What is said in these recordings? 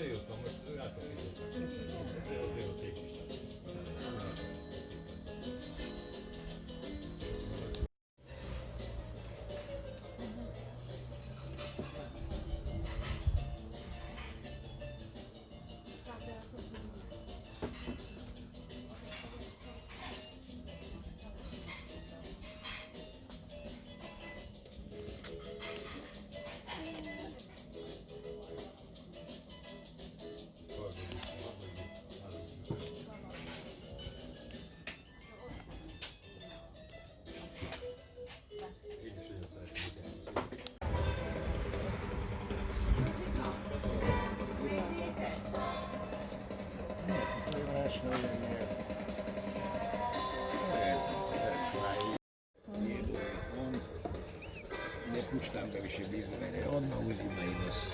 jöttem, most látok egy Ne puštam ga više blizu mene, odmah uzima i nosi.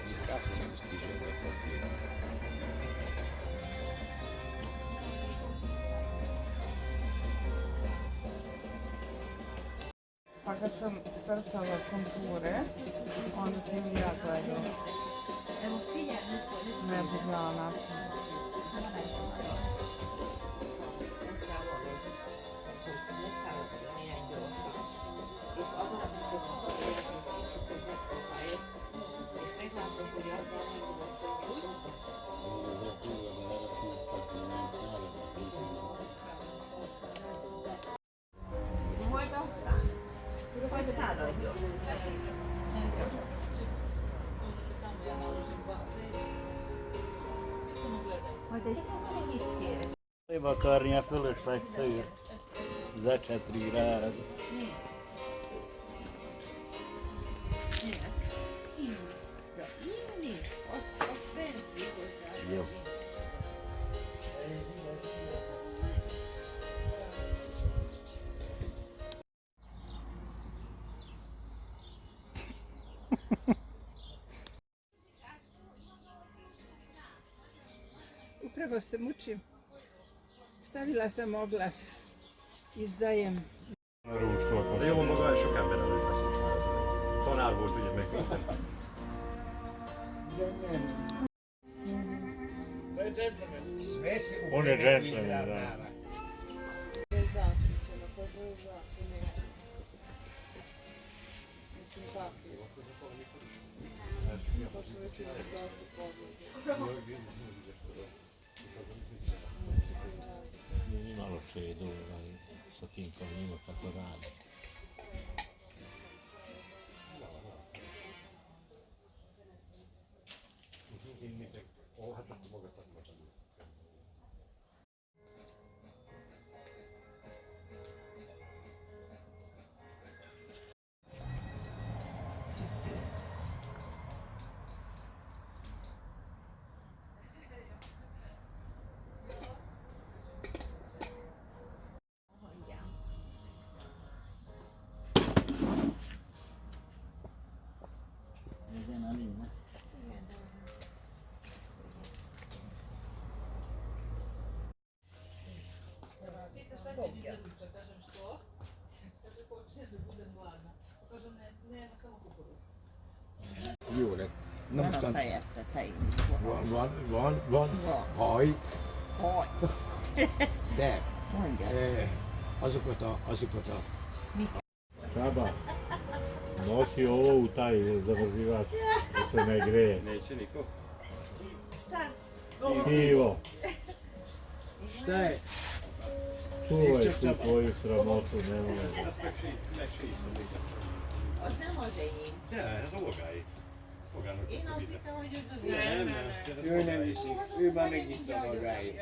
I kafu ne stiže da popije. Pa kad sam crtala konture, onda sam i ja gledala. Ne bih znala način. Vakarnia fölöslegte őt, Zacsetrirád. Jó. Upravo se mučim. Stavila sam oglas. Izdajem. De jó maga, sok ember előtt beszélt már. Tanár volt, ugye meg. On je gentleman, da. Malo čedo sa tim konjima kako radi. Jó lett. Na most Van a fejette, tején. van haj, de Mondja. azokat a Čaba, nosi ovo u taj zamrzivač da se ne greje. Neće niko. Pivo, šta je? čuvaj tu tvoju sramotu, nemoj. Az nem az enyém. De, ez a magáé. Ez magának Én a azt vita. hittem, hogy ő az Nem, enyém. nem. Ő nem iszik, ő már megnyitta magáit.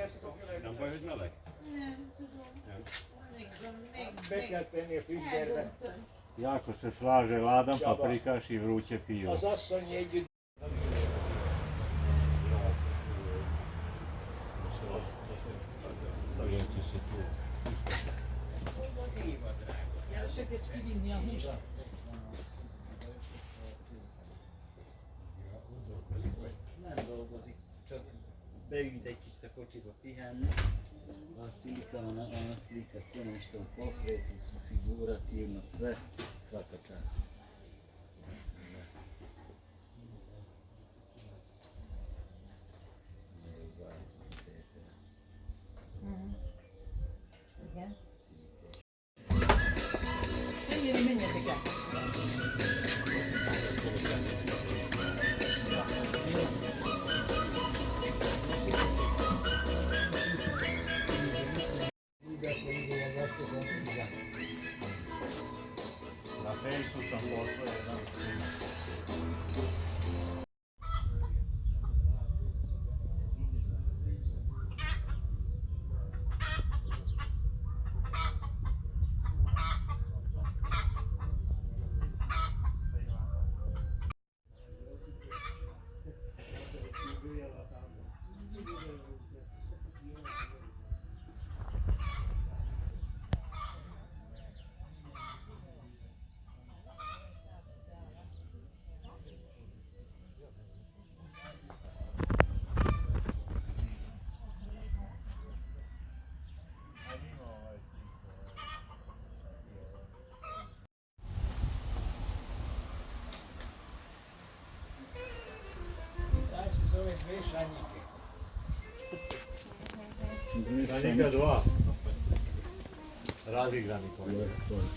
Nem baj, hogy meleg? Nem tudom. Nem. Be kell tenni a frigyderbe. Eldöntöm. Jako se slaže ladan paprikaš i vruće pivo. Az asszony együtt. Stavljajte se tu. Nem dolgozik, csak beült egy kicsit a kocsiba pihenni. A slika, ona slika sve nešto u pokretu, figurativno, sve, svaka čast. Na njega dva. Razigrani kolega.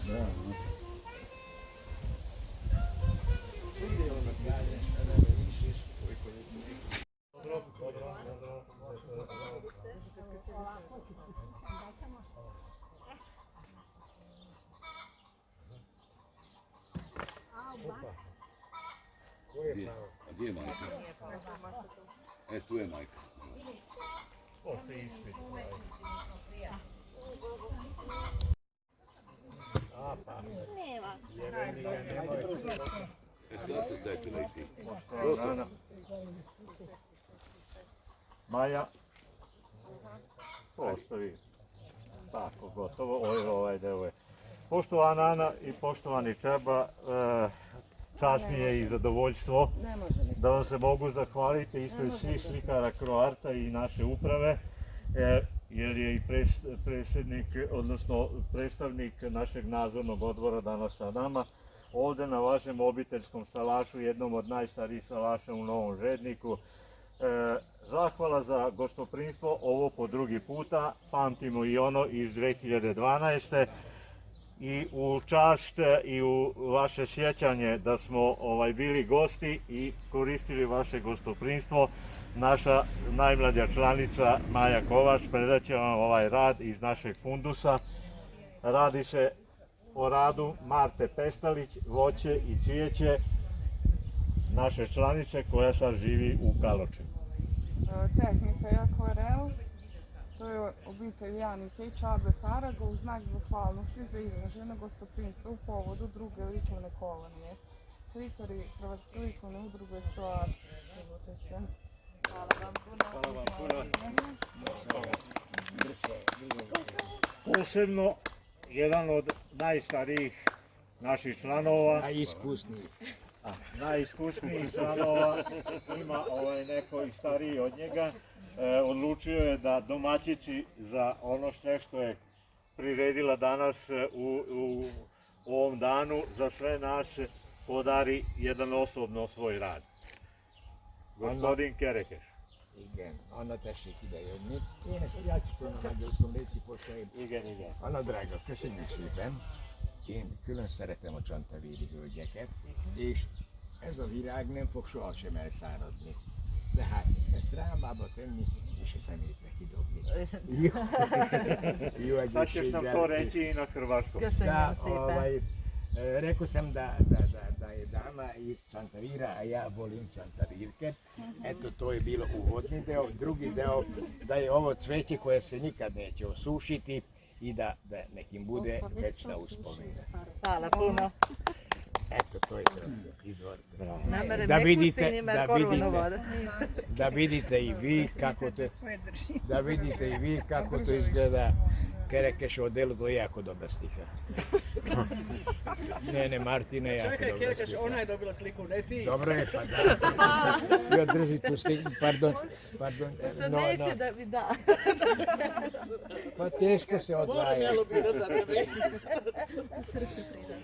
Da. A gdje je majka? E, tu je majka. Pošto je ispit. A pa. Jeveni ga nemoj. E, šta se cajte leti? Ana. Maja. Ostavi. Tako, gotovo. Ovaj deo je. Poštovana Ana i poštovani Čeba, čast mi je i zadovoljstvo da vam se mogu zahvaliti ispred svih slikara Croarta i naše uprave, jer je i predsjednik, odnosno predstavnik našeg nadzornog odbora danas sa nama, ovdje na vašem obiteljskom salašu, jednom od najstarijih salaša u Novom Žedniku. Zahvala za gostoprimstvo, ovo po drugi puta, pamtimo i ono iz 2012. I u čast i u vaše sjećanje da smo bili gosti i koristili vaše gostoprimstvo, naša najmlađa članica Maja Kovač predat će vam ovaj rad iz našeg fundusa. Radi se o radu Marte Pestalić, voće i cvijeće, naše članice koja sad živi u Kaloču. Tehnika je akvarel. To je obitelj Janike i Čabe Faraga u znak zahvalnosti za izraženo gostoprimstvo u povodu druge likovne kolonije. Slikari Hrvatske likovne udruge Croart. Hvala vam puno. Posebno jedan od najstarijih naših članova, najiskusnijih članova, ima neko i stariji od njega, odlučio je da domaćici za ono sve što je priredila danas u ovom danu za sve nas podari jedan osobno svoj rad. Gospodin Kerekes. Igen, Anna tessék idejönni. Én ezt játszom a magyarországon léci postáim. Igen. Anna drága, köszönjük szépen. Én külön szeretem a csantavéri hölgyeket, és ez a virág nem fog sohasem elszáradni. De hát ezt rámába tenni, és a szemétbe kidobni. Jó Sad ćeš nam to reći i na hrvatskom. Da, rekao sam da je dama iz Čantavira, a ja volim Čantavirke. Eto, to je bilo uvodni deo. Drugi deo, da je ovo cveće koje se nikad neće osušiti i da nekim bude večna uspomena. Hvala puno. Eto, to je to. Izvolite. Da vidite i vi kako to izgleda. Kerekes odelu, to je jako dobra slika. Ne, Martina je jako dobra slika. Čekaj, Kerekes, ona je dobila sliku, ne ti. Dobro je, pa da. Ja drži tu sliku, pardon. Što neće da mi da. Pa teško se odvaja. Moram ja lobirat za tebe. Srce prida.